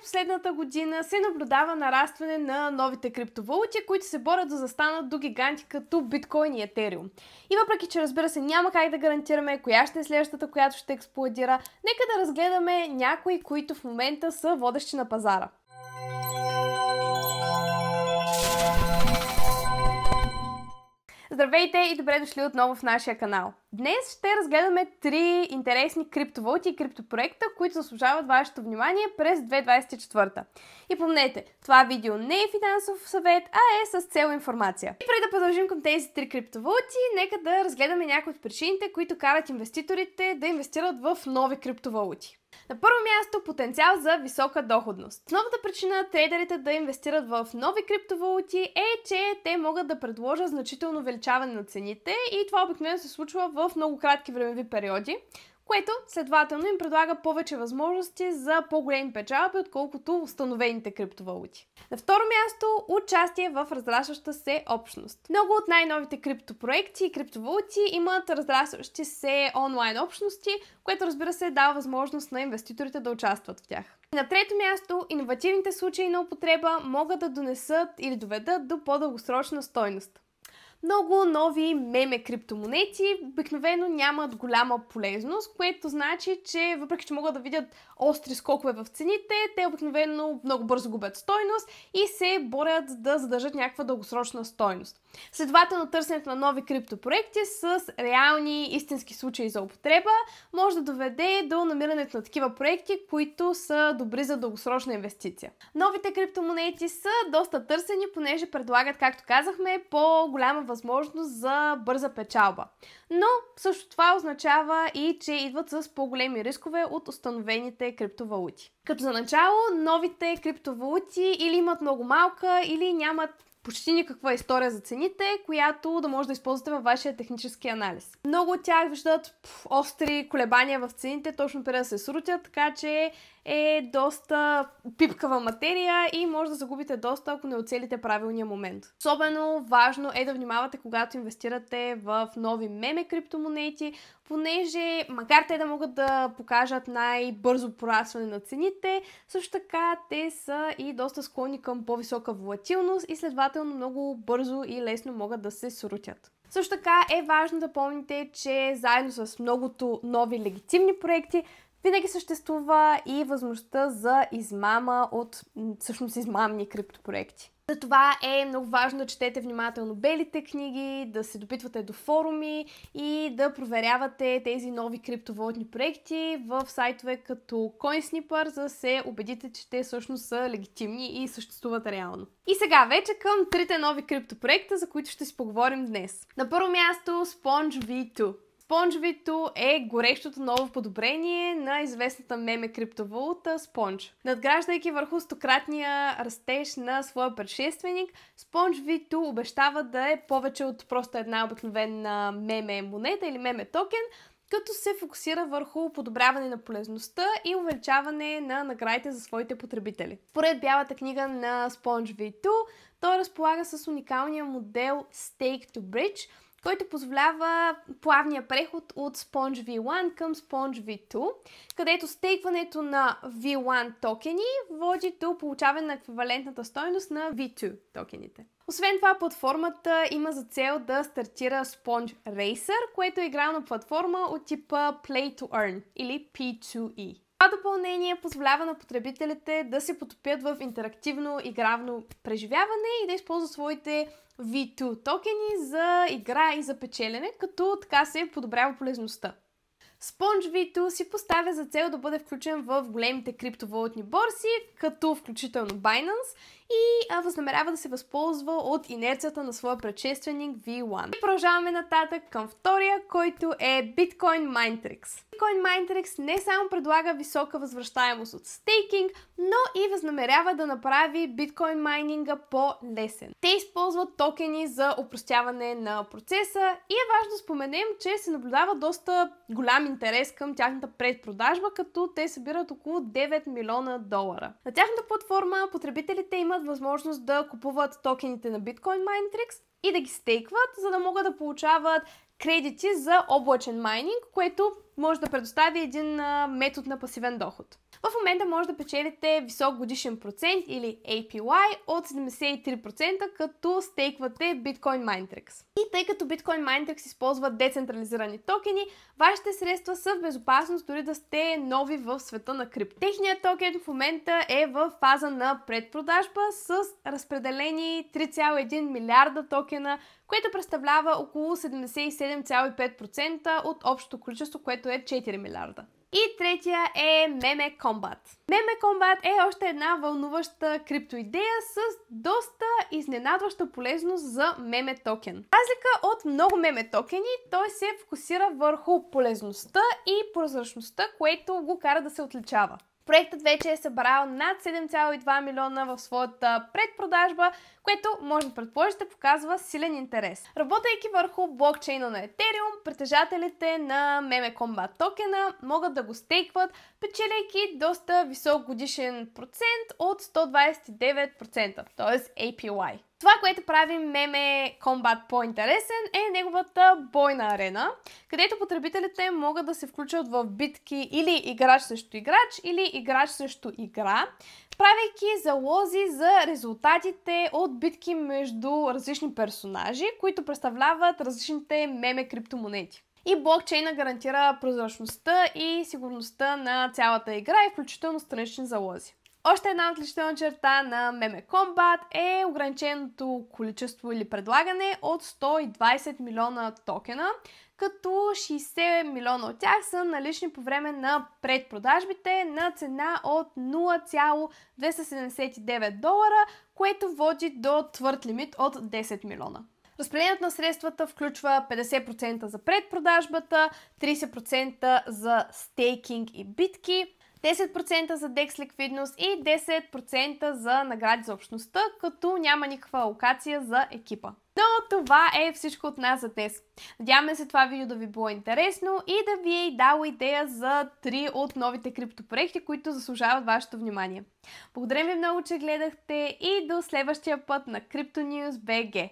последната година се наблюдава нарастване на новите криптовалути, които се борят да застанат до гиганти като биткоин и етериум. И въпреки, че разбира се няма как да гарантираме коя ще е следващата, която ще експлодира, нека да разгледаме някои, които в момента са водещи на пазара. Здравейте и добре дошли отново в нашия канал. Днес ще разгледаме 3 интересни криптовалути и криптопроекта, които заслужават вашето внимание през 2024. И помнете, това видео не е финансов съвет, а е с цел информация. И преди да продължим към тези 3 криптовалути, нека да разгледаме някои от причините, които карат инвеститорите да инвестират в нови криптовалути. На първо място, потенциал за висока доходност. Основната причина трейдерите да инвестират в нови криптовалути е, че те могат да предложат значително увеличаване на цените и това обикновено се случва в много кратки времеви периоди, което следователно им предлага повече възможности за по-големи печалби, отколкото установените криптовалути. На второ място, участие в разрастваща се общност. Много от най-новите криптопроекти и криптовалути имат разрастващи се онлайн общности, което разбира се дава възможност на инвеститорите да участват в тях. На трето място, иновативните случаи на употреба могат да донесат или доведат до по-дългосрочна стойност. Много нови меме криптомонети обикновено нямат голяма полезност, което значи, че въпреки че могат да видят остри скокове в цените, те обикновено много бързо губят стойност и се борят да задържат някаква дългосрочна стойност. Следователно, търсенето на нови криптопроекти с реални истински случаи за употреба може да доведе до намирането на такива проекти, които са добри за дългосрочна инвестиция. Новите криптомонети са доста търсени, понеже предлагат, както казахме, по-голяма възможност за бърза печалба. Но също това означава и, че идват с по-големи рискове от установените криптовалути. Като за начало, новите криптовалути или имат много малка, или нямат почти никаква история за цените, която да може да използвате във вашия технически анализ. Много от тях виждат остри колебания в цените, точно преди да се срутят, така че е доста пипкава материя и може да загубите доста, ако не оцелите правилния момент. Особено важно е да внимавате, когато инвестирате в нови меме криптомонети, понеже макар те да могат да покажат най-бързо порастване на цените, също така те са и доста склонни към по-висока волатилност и следователно много бързо и лесно могат да се срутят. Също така е важно да помните, че заедно с многото нови легитимни проекти винаги съществува и възможността за измама от всъщност измамни криптопроекти. Затова е много важно да четете внимателно белите книги, да се допитвате до форуми и да проверявате тези нови криптовалутни проекти в сайтове като CoinSnipper, за да се убедите, че те всъщност са легитимни и съществуват реално. И сега вече към трите нови криптопроекта, за които ще си поговорим днес. На първо място SpongeV2. SpongeV2 е горещото ново подобрение на известната меме криптовалута Sponge. Надграждайки върху стократния растеж на своя предшественик, SpongeV2 обещава да е повече от просто една обикновена меме монета или меме токен, като се фокусира върху подобряване на полезността и увеличаване на наградите за своите потребители. Според бялата книга на SpongeV2, той разполага с уникалния модел Stake to Bridge, който позволява плавния преход от SpongeV1 към SpongeV2, където стейкването на V1 токени води до получаване на еквивалентната стойност на V2 токените. Освен това, платформата има за цел да стартира Sponge Racer, което е игрална платформа от типа Play to Earn или P2E. Това допълнение позволява на потребителите да се потопят в интерактивно игравно преживяване и да използват своите V2 токени за игра и за печелене, като така се подобрява полезността. SpongeV2 си поставя за цел да бъде включен в големите криптовалутни борси, като включително Binance, и възнамерява да се възползва от инерцията на своя предшественик V1. И продължаваме нататък към втория, който е Bitcoin Minetrix. Bitcoin Minetrix не само предлага висока възвръщаемост от стейкинг, но и възнамерява да направи биткоин майнинга по-лесен. Те използват токени за опростяване на процеса и е важно да споменем, че се наблюдава доста голям интерес към тяхната предпродажба, като те събират около $9 милиона. На тяхната платформа потребителите имат възможност да купуват токените на Bitcoin Minetrix и да ги стейкват, за да могат да получават кредити за облачен майнинг, което може да предостави един метод на пасивен доход. В момента може да печелите висок годишен процент или APY от 73%, като стейквате Bitcoin Minetrix. И тъй като Bitcoin Minetrix използва децентрализирани токени, вашите средства са в безопасност дори да сте нови в света на крипто. Техният токен в момента е в фаза на предпродажба с разпределени 3,1 милиарда токена, което представлява около 77,5% от общото количество, което е 4 милиарда. И третия е Meme Combat. Meme Combat е още една вълнуваща криптоидея с доста изненадваща полезност за меме токен. Разлика от много меме токени, той се фокусира върху полезността и прозрачността, което го кара да се отличава. Проектът вече е събрал над 7,2 милиона в своята предпродажба, което може да предположите показва силен интерес. Работейки върху блокчейна на Ethereum, притежателите на Meme Combat токена могат да го стейкват, печеляйки доста висок годишен процент от 129%, т.е. APY. Това, което прави Meme Combat по-интересен, е неговата бойна арена, където потребителите могат да се включат в битки или играч срещу играч, или играч срещу игра, правейки залози за резултатите от битки между различни персонажи, които представляват различните меме криптомонети. И блокчейна гарантира прозрачността и сигурността на цялата игра и включително странични залози. Още една отличителна черта на Meme Combat е ограниченото количество или предлагане от 120 милиона токена, като 60 милиона от тях са налични по време на предпродажбите на цена от 0,279 долара, което води до твърд лимит от 10 милиона. Разпределението на средствата включва 50% за предпродажбата, 30% за стейкинг и битки, 10% за DEX ликвидност и 10% за награди за общността, като няма никаква алокация за екипа. Но това е всичко от нас за днес. Надяваме се това видео да ви било интересно и да ви е дало идея за 3 от новите криптопроекти, които заслужават вашето внимание. Благодарим ви много, че гледахте и до следващия път на CryptoNews BG.